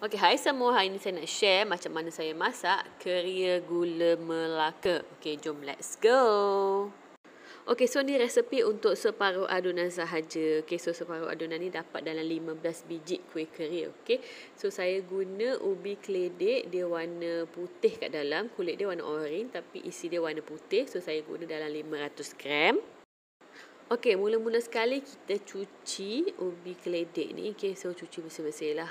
Okey, hai semua. Hari ini saya nak share macam mana saya masak keria gula Melaka. Okey, jom let's go. Okey, so ni resepi untuk separuh adunan sahaja. Okey, so separuh adunan ni dapat dalam 15 biji kuih keria. Okey, so saya guna ubi keledek, dia warna putih kat dalam, kulit dia warna oren tapi isi dia warna putih. So saya guna dalam 500 gram. Okey, mula-mula sekali kita cuci ubi keledek ni. Okey, so cuci bersih-bersih lah.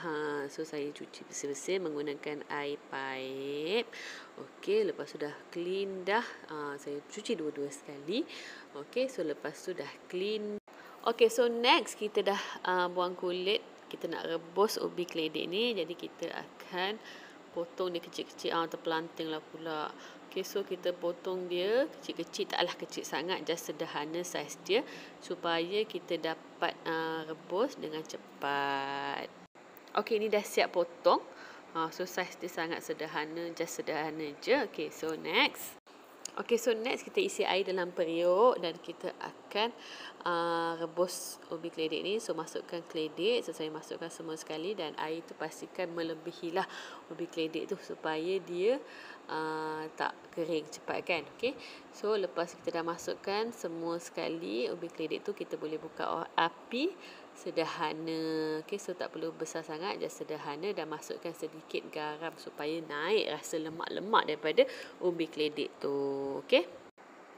So saya cuci bersih-bersih menggunakan air paip. Okey, lepas sudah clean dah, saya cuci dua-dua sekali. Okey, so lepas tu dah clean. Okey, so next kita dah buang kulit. Kita nak rebus ubi keledek ni. Jadi kita akan potong dia kecil-kecil. Terpelanting lah pula. Okay, so kita potong dia kecil-kecil, taklah kecil sangat, just sederhana saiz dia supaya kita dapat rebus dengan cepat. Okay, ni dah siap potong. So saiz dia sangat sederhana, just sederhana je. Okay, so next. Okay, so next kita isi air dalam periuk dan kita akan rebus ubi keledek ni. So masukkan keledek, so saya masukkan semua sekali dan air tu pastikan melebihilah ubi keledek tu supaya dia tak kering cepat kan. Okay, so lepas kita dah masukkan semua sekali ubi keledek tu, kita boleh buka api sederhana. Okay, so tak perlu besar sangat, just sederhana, dan masukkan sedikit garam supaya naik rasa lemak-lemak daripada ubi keledek tu. Okay.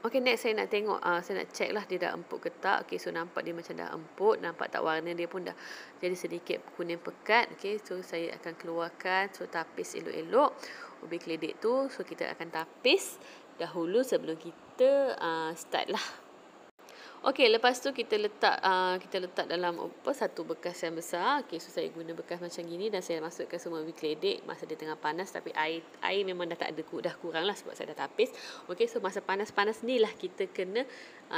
Okay, next saya nak tengok, saya nak check lah dia dah empuk ke tak. Okay, so nampak dia macam dah empuk. Nampak tak warna dia pun dah jadi sedikit kuning pekat. Okay, so saya akan keluarkan. So tapis elok-elok ubi keledek tu. So kita akan tapis dahulu sebelum kita start lah. Okey, lepas tu kita letak dalam satu bekas yang besar. Okey, so saya guna bekas macam gini dan saya masukkan semua ubi keledek masa dia tengah panas, tapi air memang dah tak ada, dah kurang lah sebab saya dah tapis. Okey, so masa panas-panas ni lah kita kena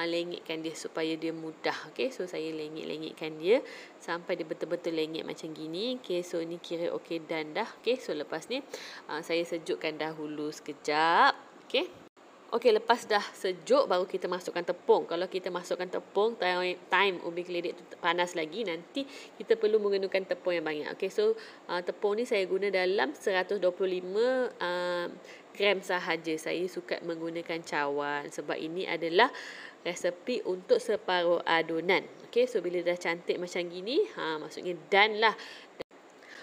lengitkan dia supaya dia mudah. Okey, so saya lengitkan dia sampai dia betul-betul lengit macam gini. Okey, so ni kira okey dan dah. Okey, so lepas ni saya sejukkan dahulu sekejap. Okey. Okey, lepas dah sejuk baru kita masukkan tepung. Kalau kita masukkan tepung, time ubi keledek tu panas lagi, nanti kita perlu menggunakan tepung yang banyak. Okey, so tepung ni saya guna dalam 125 gram sahaja. Saya suka menggunakan cawan sebab ini adalah resepi untuk separuh adunan. Okey, so bila dah cantik macam gini, maksudnya done lah.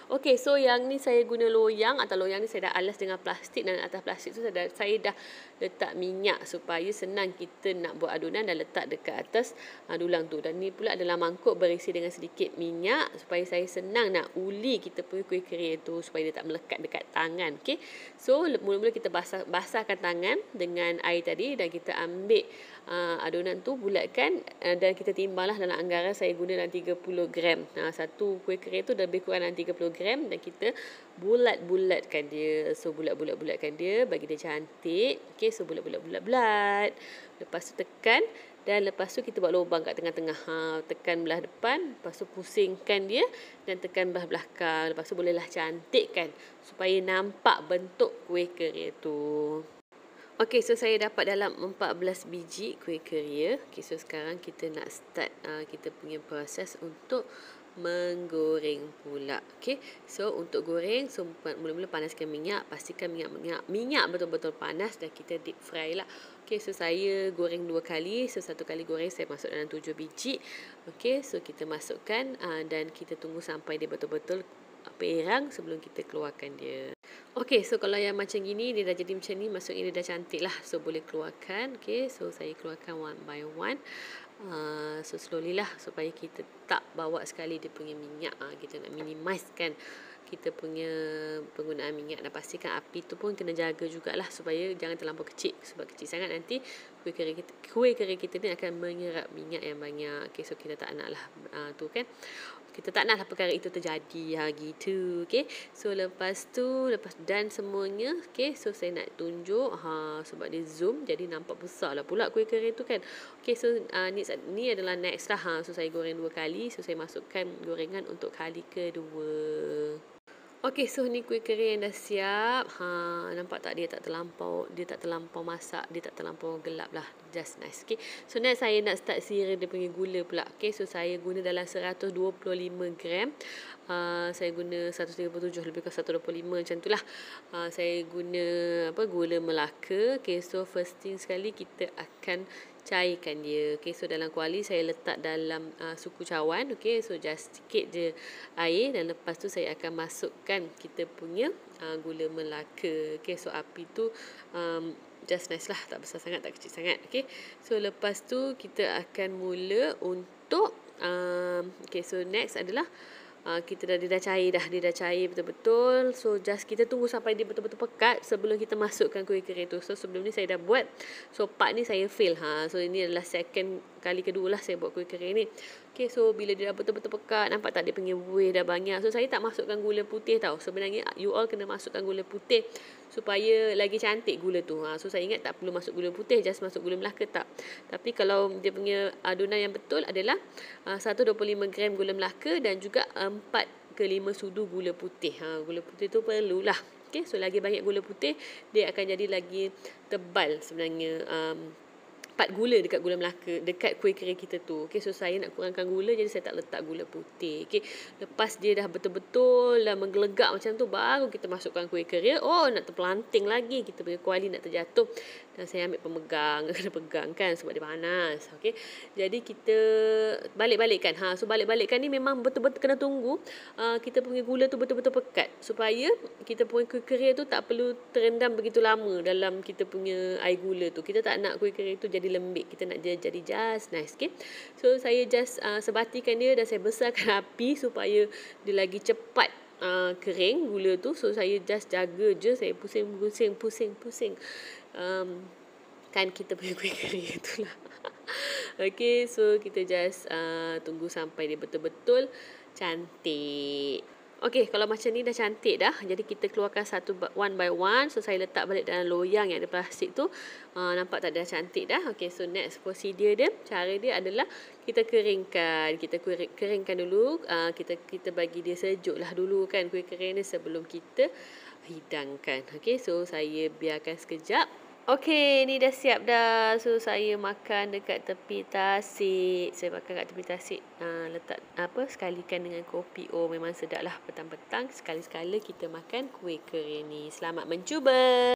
Okey, so yang ni saya guna loyang, atau loyang ni saya dah alas dengan plastik, dan atas plastik tu saya dah letak minyak supaya senang kita nak buat adunan, dan letak dekat atas dulang tu. Dan ni pula adalah mangkuk berisi dengan sedikit minyak supaya saya senang nak uli kita punya kuih keria tu supaya dia tak melekat dekat tangan. Okey, so mula-mula kita basahkan tangan dengan air tadi dan kita ambil adunan tu, bulatkan dan kita timbanglah dalam anggaran saya guna dalam 30 gram. Satu kuih keria tu lebih kurang dalam 30 gram dan kita bulat-bulatkan dia. So bulat-bulatkan dia bagi dia cantik. Okey, so bulat-bulat. Lepas tu tekan dan lepas tu kita buat lubang kat tengah-tengah. Tekan belah depan, lepas tu pusingkan dia dan tekan belah belakang. Lepas tu bolehlah cantikkan supaya nampak bentuk kuih keria tu. Okey, so saya dapat dalam 14 biji kuih keria. Okey, so sekarang kita nak start kita punya proses untuk menggoreng pula. Okey, so untuk goreng, so mula-mula panaskan minyak. Pastikan minyak betul-betul panas dan kita deep fry lah. Okey, so saya goreng 2 kali. So 1 kali goreng saya masuk dalam 7 biji. Okey, so kita masukkan dan kita tunggu sampai dia betul-betul perang sebelum kita keluarkan dia. Okey, so kalau yang macam gini dia dah jadi macam ni, maksudnya dia dah cantik lah. So boleh keluarkan. Okey, so saya keluarkan one by one. So slowly lah supaya kita tak bawa sekali dia punya minyak. Kita nak minimizekan kita punya penggunaan minyak, dan pastikan api tu pun kena jaga jugalah supaya jangan terlampau kecil. Sebab kecil sangat nanti kuih keria kita ni akan menyerap minyak yang banyak. Okey, so kita tak nak lah tu kan. Kita tak naklah perkara itu terjadi gitu. Okey, so lepas done semuanya. Okey, so saya nak tunjuk sebab dia zoom jadi nampak besar lah pula kuih keria tu kan. Okey, so ni adalah next lah. So saya goreng 2 kali. So saya masukkan gorengan untuk kali kedua. Okey, so ni kuih kering yang dah siap. Nampak tak dia tak terlampau masak, dia tak terlampau gelap lah. Just nice. Okey. So next saya nak start sira dia punya gula pula. Okey, so saya guna dalam 125 gram. Saya guna 137 lebih kurang 125 macam tu lah. Saya guna gula Melaka. Okey, so first thing sekali kita akan cairkan dia. Okey, so dalam kuali saya letak dalam suku cawan. Okey, so just sikit je air dan lepas tu saya akan masukkan kita punya gula Melaka. Okey, so api tu just nice lah, tak besar sangat, tak kecil sangat. Okey, so lepas tu kita akan mula untuk okey, so next adalah dia dah cair betul-betul. So just kita tunggu sampai dia betul-betul pekat sebelum kita masukkan kuih kering tu. So sebelum ni saya dah buat. So part ni saya fail. So ini adalah kali kedua lah saya buat kuih kering ni. Okay, so bila dia dah betul-betul pekat, nampak tak dia punya buih dah banyak. So saya tak masukkan gula putih tau. Sebenarnya you all kena masukkan gula putih supaya lagi cantik gula tu. So saya ingat tak perlu masuk gula putih, just masuk gula Melaka tak. Tapi kalau dia punya adunan yang betul adalah 125 gram gula Melaka dan juga 4 ke 5 sudu gula putih. Gula putih tu perlulah. Okay, so lagi banyak gula putih, dia akan jadi lagi tebal sebenarnya part gula dekat gula Melaka, dekat kuih kering kita tu. Okay, so saya nak kurangkan gula, jadi saya tak letak gula putih. Okay, lepas dia dah betul-betul dah menggelegak macam tu, baru kita masukkan kuih kering. Oh, nak terpelanting lagi, kita punya kuali nak terjatuh. Dan saya ambil pemegang, kena pegang kan sebab dia panas. Okay, jadi kita balik-balikkan. So balik-balikkan ni memang betul-betul kena tunggu kita punya gula tu betul-betul pekat, supaya kita punya kuih kering tu tak perlu terendam begitu lama dalam kita punya air gula tu. Kita tak nak kuih kering tu jadi lembik, kita nak dia jadi just nice. Okay, so saya just sebatikan dia dan saya besarkan api supaya dia lagi cepat kering gula tu. So saya just jaga je, saya pusing kan kita punya kuih kering tu lah. Okay, so kita just tunggu sampai dia betul-betul cantik. Okay, kalau macam ni dah cantik dah. Jadi kita keluarkan one by one. So saya letak balik dalam loyang yang ada plastik tu. Nampak tak dah cantik dah. Okay, so next procedure dia, cara dia adalah kita keringkan. Kita keringkan dulu. Kita bagi dia sejuk lah dulu kan kuih kering ni sebelum kita hidangkan. Okay, so saya biarkan sekejap. Okey, ni dah siap dah. So saya makan dekat tepi tasik. Saya makan kat tepi tasik. Letak sekalikan dengan kopi. Oh, memang sedap lah petang-petang. Sekali-sekala kita makan kuih kering ni. Selamat mencuba.